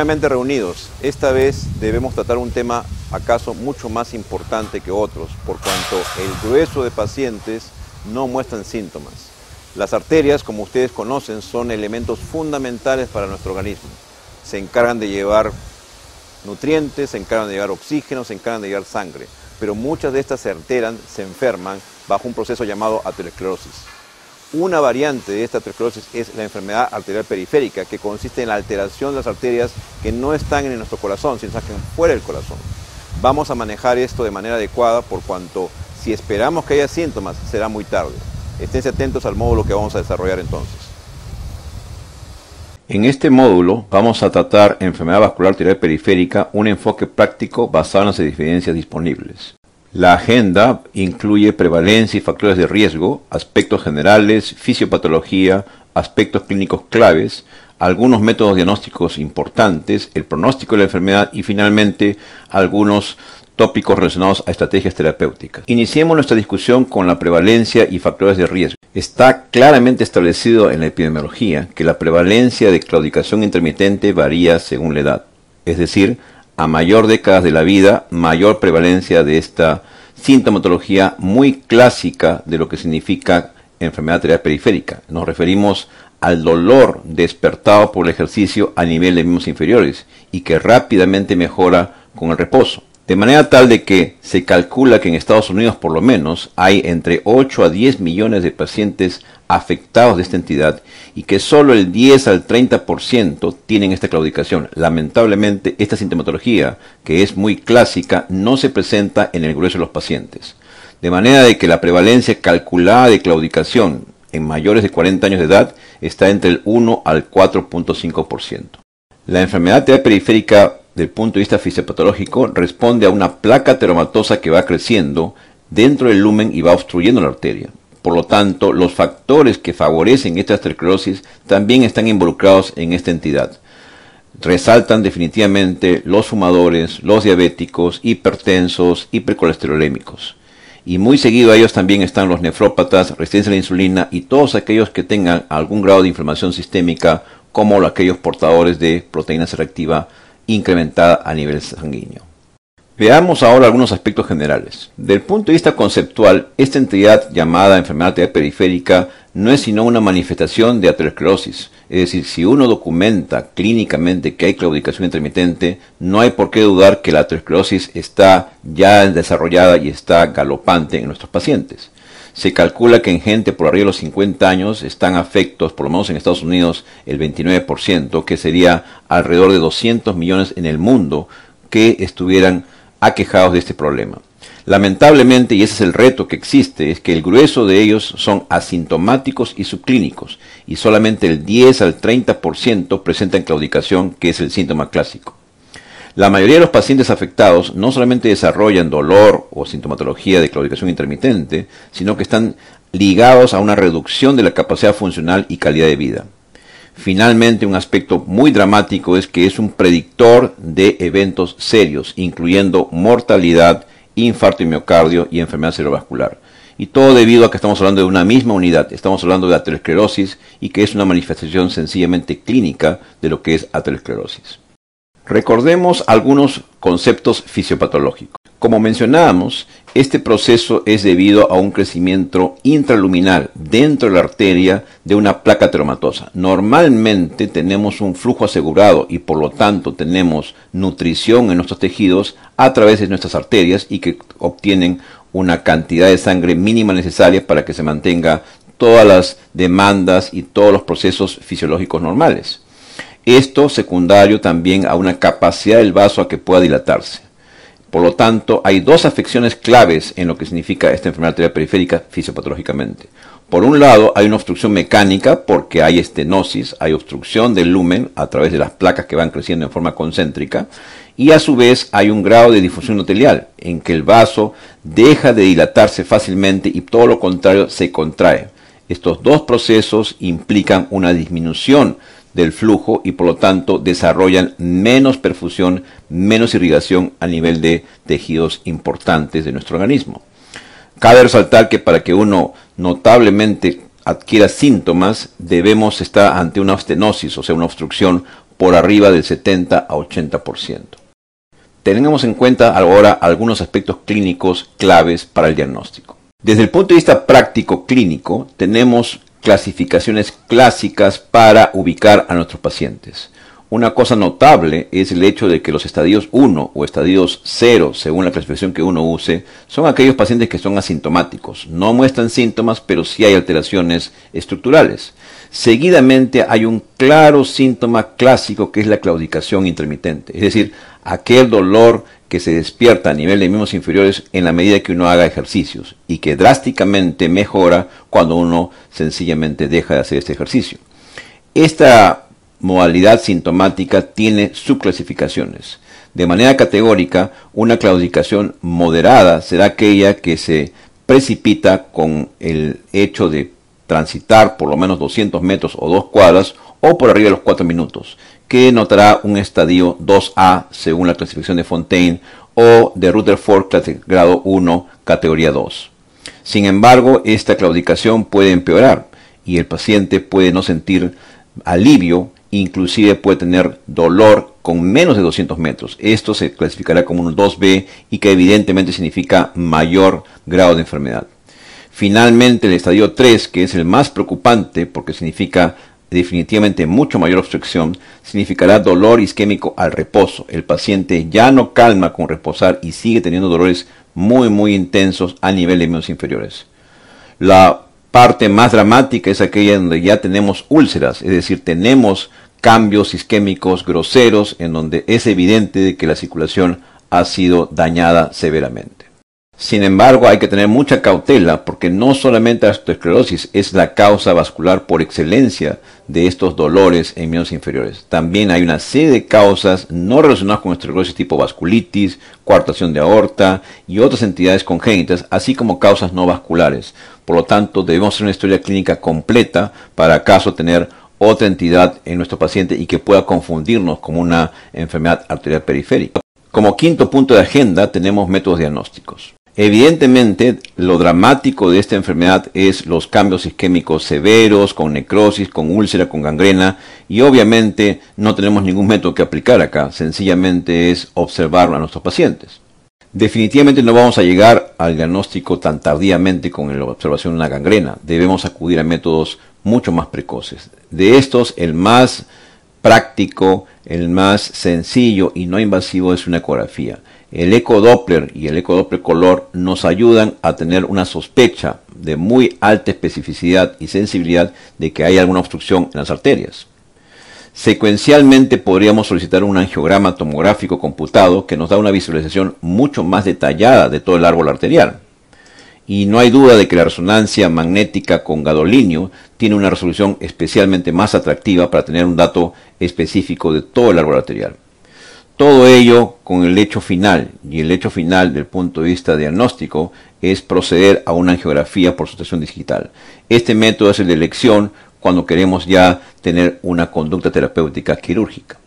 Nuevamente reunidos, esta vez debemos tratar un tema acaso mucho más importante que otros, por cuanto el grueso de pacientes no muestran síntomas. Las arterias, como ustedes conocen, son elementos fundamentales para nuestro organismo. Se encargan de llevar nutrientes, se encargan de llevar oxígeno, se encargan de llevar sangre, pero muchas de estas se alteran, se enferman bajo un proceso llamado aterosclerosis. Una variante de esta aterosclerosis es la enfermedad arterial periférica, que consiste en la alteración de las arterias que no están en nuestro corazón, sino que están fuera del corazón. Vamos a manejar esto de manera adecuada, por cuanto si esperamos que haya síntomas, será muy tarde. Esténse atentos al módulo que vamos a desarrollar entonces. En este módulo vamos a tratar enfermedad vascular arterial periférica, un enfoque práctico basado en las evidencias disponibles. La agenda incluye prevalencia y factores de riesgo, aspectos generales, fisiopatología, aspectos clínicos claves, algunos métodos diagnósticos importantes, el pronóstico de la enfermedad y finalmente algunos tópicos relacionados a estrategias terapéuticas. Iniciemos nuestra discusión con la prevalencia y factores de riesgo. Está claramente establecido en la epidemiología que la prevalencia de claudicación intermitente varía según la edad, es decir, a mayor décadas de la vida, mayor prevalencia de esta sintomatología muy clásica de lo que significa enfermedad arterial periférica. Nos referimos al dolor despertado por el ejercicio a nivel de miembros inferiores y que rápidamente mejora con el reposo. De manera tal de que se calcula que en Estados Unidos por lo menos hay entre 8 a 10 millones de pacientes afectados de esta entidad y que solo el 10 al 30% tienen esta claudicación. Lamentablemente esta sintomatología, que es muy clásica, no se presenta en el grueso de los pacientes. De manera de que la prevalencia calculada de claudicación en mayores de 40 años de edad está entre el 1 al 4.5%. La enfermedad arterial periférica del punto de vista fisiopatológico responde a una placa ateromatosa que va creciendo dentro del lumen y va obstruyendo la arteria. Por lo tanto, los factores que favorecen esta aterosclerosis también están involucrados en esta entidad. Resaltan definitivamente los fumadores, los diabéticos, hipertensos, hipercolesterolémicos. Y muy seguido a ellos también están los nefrópatas, resistencia a la insulina y todos aquellos que tengan algún grado de inflamación sistémica, como aquellos portadores de proteína C reactiva incrementada a nivel sanguíneo. Veamos ahora algunos aspectos generales. Del punto de vista conceptual, esta entidad llamada enfermedad arterial periférica no es sino una manifestación de aterosclerosis. Es decir, si uno documenta clínicamente que hay claudicación intermitente, no hay por qué dudar que la aterosclerosis está ya desarrollada y está galopante en nuestros pacientes. Se calcula que en gente por arriba de los 50 años están afectos, por lo menos en Estados Unidos, el 29%, que sería alrededor de 200 millones en el mundo que estuvieran aquejados de este problema. Lamentablemente, y ese es el reto que existe, es que el grueso de ellos son asintomáticos y subclínicos, y solamente el 10 al 30% presentan claudicación, que es el síntoma clásico. La mayoría de los pacientes afectados no solamente desarrollan dolor o sintomatología de claudicación intermitente, sino que están ligados a una reducción de la capacidad funcional y calidad de vida. Finalmente, un aspecto muy dramático es que es un predictor de eventos serios, incluyendo mortalidad, infarto de miocardio y enfermedad cerebrovascular. Y todo debido a que estamos hablando de una misma unidad, estamos hablando de aterosclerosis y que es una manifestación sencillamente clínica de lo que es aterosclerosis. Recordemos algunos conceptos fisiopatológicos. Como mencionábamos, este proceso es debido a un crecimiento intraluminal dentro de la arteria de una placa ateromatosa. Normalmente tenemos un flujo asegurado y por lo tanto tenemos nutrición en nuestros tejidos a través de nuestras arterias y que obtienen una cantidad de sangre mínima necesaria para que se mantenga todas las demandas y todos los procesos fisiológicos normales. Esto secundario también a una capacidad del vaso a que pueda dilatarse. Por lo tanto, hay dos afecciones claves en lo que significa esta enfermedad arterial periférica fisiopatológicamente. Por un lado, hay una obstrucción mecánica porque hay estenosis, hay obstrucción del lumen a través de las placas que van creciendo en forma concéntrica, y a su vez hay un grado de difusión endotelial en que el vaso deja de dilatarse fácilmente y todo lo contrario se contrae. Estos dos procesos implican una disminución del flujo y por lo tanto desarrollan menos perfusión, menos irrigación a nivel de tejidos importantes de nuestro organismo. Cabe resaltar que para que uno notablemente adquiera síntomas debemos estar ante una estenosis, o sea una obstrucción por arriba del 70 a 80%. Tengamos en cuenta ahora algunos aspectos clínicos claves para el diagnóstico. Desde el punto de vista práctico clínico, tenemos clasificaciones clásicas para ubicar a nuestros pacientes. Una cosa notable es el hecho de que los estadios 1 o estadios 0, según la clasificación que uno use, son aquellos pacientes que son asintomáticos. No muestran síntomas, pero sí hay alteraciones estructurales. Seguidamente hay un claro síntoma clásico que es la claudicación intermitente, es decir, aquel dolor que se despierta a nivel de miembros inferiores en la medida que uno haga ejercicios y que drásticamente mejora cuando uno sencillamente deja de hacer este ejercicio. Esta modalidad sintomática tiene subclasificaciones. De manera categórica, una claudicación moderada será aquella que se precipita con el hecho de transitar por lo menos 200 metros o 2 cuadras o por arriba de los 4 minutos, que notará un estadio 2A según la clasificación de Fontaine o de Rutherford grado 1, categoría 2. Sin embargo, esta claudicación puede empeorar y el paciente puede no sentir alivio, inclusive puede tener dolor con menos de 200 metros. Esto se clasificará como un 2B y que evidentemente significa mayor grado de enfermedad. Finalmente, el estadio 3, que es el más preocupante porque significa definitivamente mucho mayor obstrucción, significará dolor isquémico al reposo. El paciente ya no calma con reposar y sigue teniendo dolores muy intensos a nivel de miembros inferiores. La parte más dramática es aquella donde ya tenemos úlceras, es decir, tenemos cambios isquémicos groseros en donde es evidente que la circulación ha sido dañada severamente. Sin embargo, hay que tener mucha cautela porque no solamente la osteoesclerosis es la causa vascular por excelencia de estos dolores en miembros inferiores. También hay una serie de causas no relacionadas con osteoesclerosis tipo vasculitis, coartación de aorta y otras entidades congénitas, así como causas no vasculares. Por lo tanto, debemos hacer una historia clínica completa para acaso tener otra entidad en nuestro paciente y que pueda confundirnos como una enfermedad arterial periférica. Como quinto punto de agenda tenemos métodos diagnósticos. Evidentemente, lo dramático de esta enfermedad es los cambios isquémicos severos, con necrosis, con úlcera, con gangrena, y obviamente no tenemos ningún método que aplicar acá, sencillamente es observar a nuestros pacientes. Definitivamente no vamos a llegar al diagnóstico tan tardíamente con la observación de una gangrena, debemos acudir a métodos mucho más precoces. De estos, el más práctico, el más sencillo y no invasivo es una ecografía. El ecodoppler y el ecodoppler color nos ayudan a tener una sospecha de muy alta especificidad y sensibilidad de que hay alguna obstrucción en las arterias. Secuencialmente podríamos solicitar un angiograma tomográfico computado que nos da una visualización mucho más detallada de todo el árbol arterial. Y no hay duda de que la resonancia magnética con gadolinio tiene una resolución especialmente más atractiva para tener un dato específico de todo el árbol arterial. Todo ello con el hecho final, y el hecho final del punto de vista diagnóstico es proceder a una angiografía por sustracción digital. Este método es el de elección cuando queremos ya tener una conducta terapéutica quirúrgica.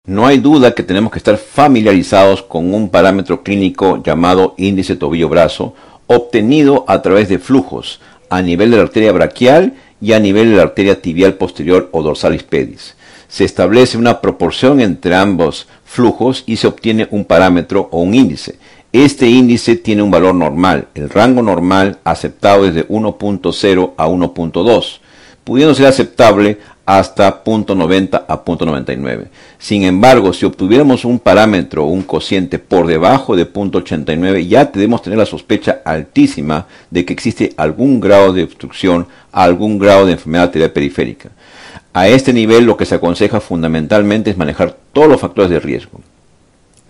No hay duda que tenemos que estar familiarizados con un parámetro clínico llamado índice tobillo-brazo, obtenido a través de flujos a nivel de la arteria braquial y a nivel de la arteria tibial posterior o dorsalis pedis. Se establece una proporción entre ambos flujos y se obtiene un parámetro o un índice. Este índice tiene un valor normal, el rango normal aceptado desde 1.0 a 1.2, pudiendo ser aceptable hasta 0.90 a 0.99. Sin embargo, si obtuviéramos un parámetro o un cociente por debajo de 0.89, ya debemos tener la sospecha altísima de que existe algún grado de obstrucción, algún grado de enfermedad arterial periférica. A este nivel lo que se aconseja fundamentalmente es manejar todos los factores de riesgo.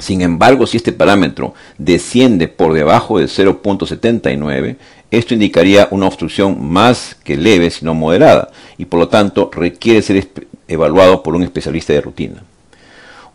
Sin embargo, si este parámetro desciende por debajo de 0.79, esto indicaría una obstrucción más que leve, sino moderada, y por lo tanto requiere ser evaluado por un especialista de rutina.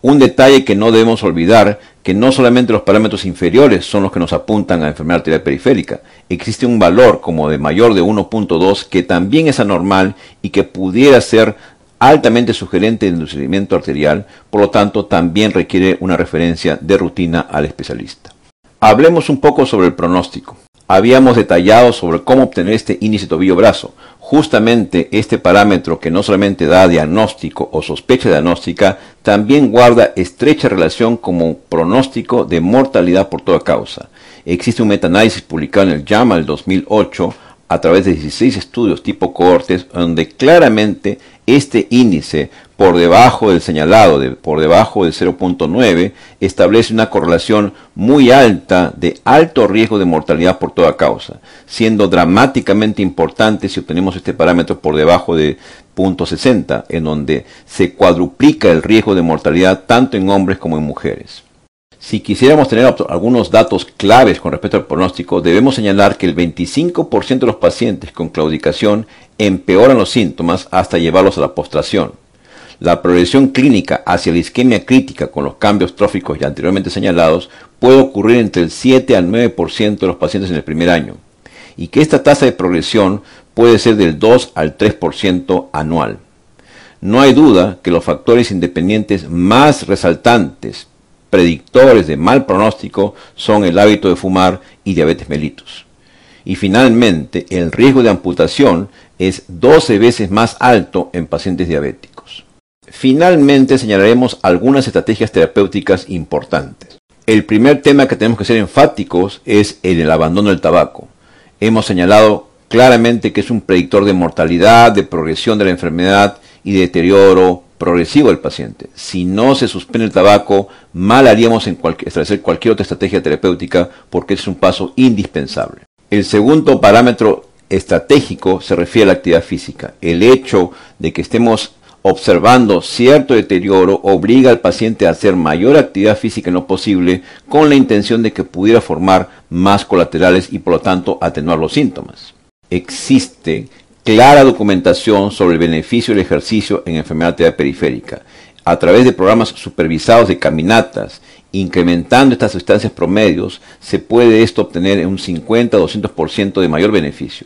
Un detalle que no debemos olvidar, que no solamente los parámetros inferiores son los que nos apuntan a enfermedad arterial periférica. Existe un valor como de mayor de 1.2 que también es anormal y que pudiera ser altamente sugerente de endurecimiento arterial, por lo tanto también requiere una referencia de rutina al especialista. Hablemos un poco sobre el pronóstico. habíamos detallado sobre cómo obtener este índice tobillo-brazo. Justamente este parámetro, que no solamente da diagnóstico o sospecha diagnóstica, también guarda estrecha relación como pronóstico de mortalidad por toda causa. Existe un metaanálisis publicado en el JAMA del 2008 a través de 16 estudios tipo cohortes, donde claramente este índice por debajo del señalado, por debajo del 0.9, establece una correlación muy alta de alto riesgo de mortalidad por toda causa, siendo dramáticamente importante si obtenemos este parámetro por debajo de 0.60, en donde se cuadruplica el riesgo de mortalidad tanto en hombres como en mujeres. Si quisiéramos tener algunos datos claves con respecto al pronóstico, debemos señalar que el 25% de los pacientes con claudicación empeoran los síntomas hasta llevarlos a la postración. La progresión clínica hacia la isquemia crítica con los cambios tróficos ya anteriormente señalados puede ocurrir entre el 7 al 9% de los pacientes en el primer año, y que esta tasa de progresión puede ser del 2 al 3% anual. No hay duda que los factores independientes más resaltantes predictores de mal pronóstico son el hábito de fumar y diabetes mellitus. Y finalmente, el riesgo de amputación es 12 veces más alto en pacientes diabéticos. Finalmente, señalaremos algunas estrategias terapéuticas importantes. El primer tema que tenemos que ser enfáticos es el abandono del tabaco. Hemos señalado claramente que es un predictor de mortalidad, de progresión de la enfermedad y de deterioro progresivo del paciente. Si no se suspende el tabaco, mal haríamos en establecer cualquier otra estrategia terapéutica, porque es un paso indispensable. El segundo parámetro estratégico se refiere a la actividad física. El hecho de que estemos observando cierto deterioro obliga al paciente a hacer mayor actividad física en lo posible, con la intención de que pudiera formar más colaterales y por lo tanto atenuar los síntomas. Existe clara documentación sobre el beneficio del ejercicio en enfermedad arterial periférica. A través de programas supervisados de caminatas, incrementando estas distancias promedios, se puede esto obtener en un 50-200% de mayor beneficio.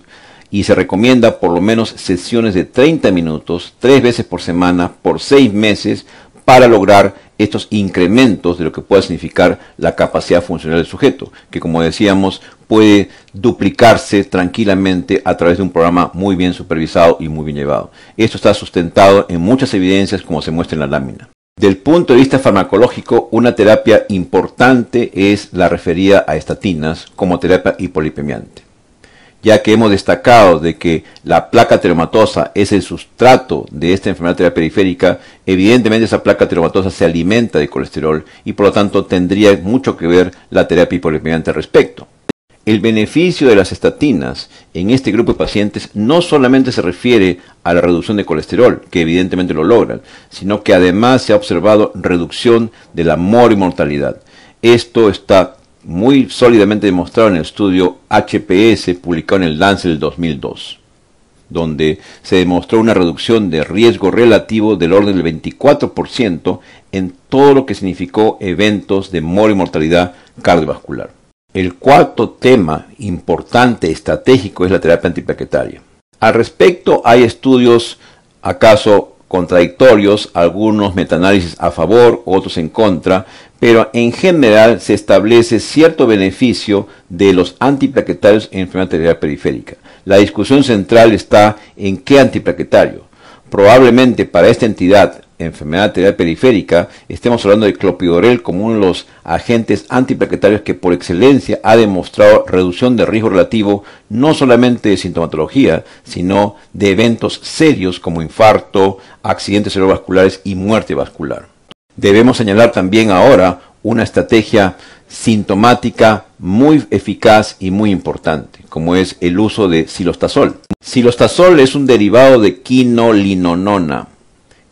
Y se recomienda por lo menos sesiones de 30 minutos, 3 veces por semana, por 6 meses, para lograr estos incrementos de lo que pueda significar la capacidad funcional del sujeto, que como decíamos puede duplicarse tranquilamente a través de un programa muy bien supervisado y muy bien llevado. Esto está sustentado en muchas evidencias, como se muestra en la lámina. Del punto de vista farmacológico, una terapia importante es la referida a estatinas como terapia hipolipemiante, ya que hemos destacado de que la placa ateromatosa es el sustrato de esta enfermedad arterial periférica. Evidentemente esa placa ateromatosa se alimenta de colesterol y por lo tanto tendría mucho que ver la terapia hipolipemiante al respecto. El beneficio de las estatinas en este grupo de pacientes no solamente se refiere a la reducción de colesterol, que evidentemente lo logran, sino que además se ha observado reducción de la mortalidad. Esto está muy sólidamente demostrado en el estudio HPS publicado en el Lancet del 2002, donde se demostró una reducción de riesgo relativo del orden del 24% en todo lo que significó eventos de mortalidad cardiovascular. El cuarto tema importante estratégico es la terapia antiplaquetaria. Al respecto hay estudios acaso contradictorios, algunos metaanálisis a favor, otros en contra, pero en general se establece cierto beneficio de los antiplaquetarios en enfermedad arterial periférica. La discusión central está en qué antiplaquetario. Probablemente para esta entidad, enfermedad arterial periférica, estemos hablando de clopidogrel como uno de los agentes antiplaquetarios que por excelencia ha demostrado reducción de riesgo relativo no solamente de sintomatología, sino de eventos serios como infarto, accidentes cerebrovasculares y muerte vascular. Debemos señalar también ahora una estrategia sintomática muy eficaz y muy importante, como es el uso de cilostazol. Cilostazol es un derivado de quinolinonona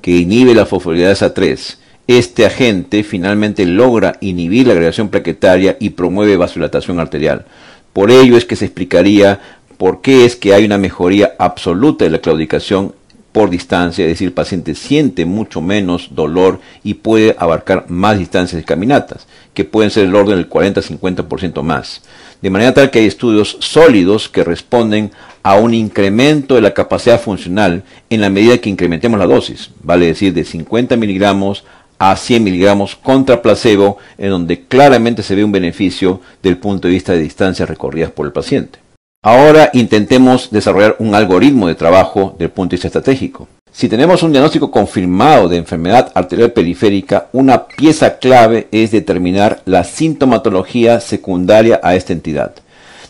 que inhibe la fosforilasa 3. Este agente finalmente logra inhibir la agregación plaquetaria y promueve vasodilatación arterial. Por ello es que se explicaría por qué es que hay una mejoría absoluta de la claudicación por distancia, es decir, el paciente siente mucho menos dolor y puede abarcar más distancias de caminatas, que pueden ser del orden del 40-50% más. De manera tal que hay estudios sólidos que responden a un incremento de la capacidad funcional en la medida que incrementemos la dosis, vale decir de 50 miligramos a 100 miligramos contra placebo, en donde claramente se ve un beneficio del punto de vista de distancias recorridas por el paciente. Ahora intentemos desarrollar un algoritmo de trabajo del punto de vista estratégico. Si tenemos un diagnóstico confirmado de enfermedad arterial periférica, una pieza clave es determinar la sintomatología secundaria a esta entidad.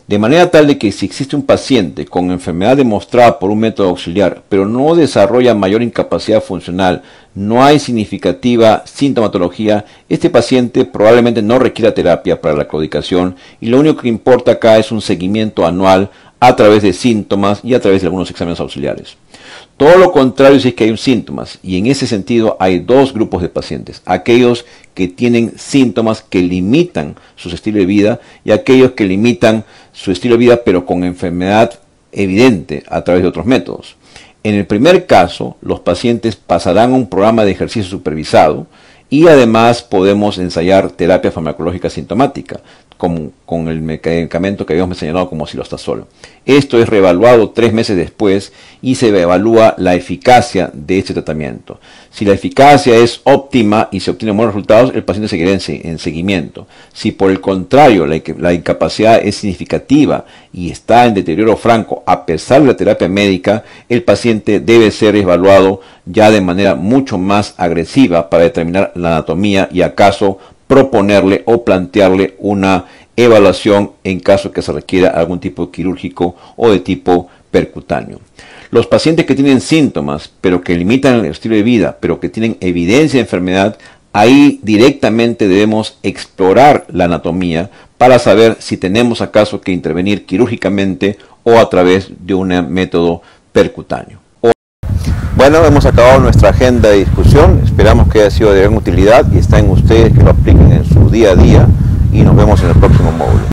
De manera tal de que si existe un paciente con enfermedad demostrada por un método auxiliar, pero no desarrolla mayor incapacidad funcional, no hay significativa sintomatología, este paciente probablemente no requiera terapia para la claudicación y lo único que importa acá es un seguimiento anual a través de síntomas y a través de algunos exámenes auxiliares. Todo lo contrario si es que hay síntomas, y en ese sentido hay dos grupos de pacientes: aquellos que tienen síntomas que limitan su estilo de vida y aquellos que limitan su estilo de vida pero con enfermedad evidente a través de otros métodos. En el primer caso, los pacientes pasarán a un programa de ejercicio supervisado y además podemos ensayar terapia farmacológica sintomática con el medicamento que habíamos señalado como cilostazol. Esto es reevaluado 3 meses después y se evalúa la eficacia de este tratamiento. Si la eficacia es óptima y se obtienen buenos resultados, el paciente seguirá en seguimiento. Si por el contrario la incapacidad es significativa y está en deterioro franco a pesar de la terapia médica, el paciente debe ser evaluado ya de manera mucho más agresiva para determinar la anatomía y acaso proponerle o plantearle una evaluación en caso que se requiera algún tipo quirúrgico o de tipo percutáneo. Los pacientes que tienen síntomas, pero que limitan el estilo de vida, pero que tienen evidencia de enfermedad, ahí directamente debemos explorar la anatomía para saber si tenemos acaso que intervenir quirúrgicamente o a través de un método percutáneo. Bueno, hemos acabado nuestra agenda de discusión, esperamos que haya sido de gran utilidad y está en ustedes que lo apliquen en su día a día y nos vemos en el próximo módulo.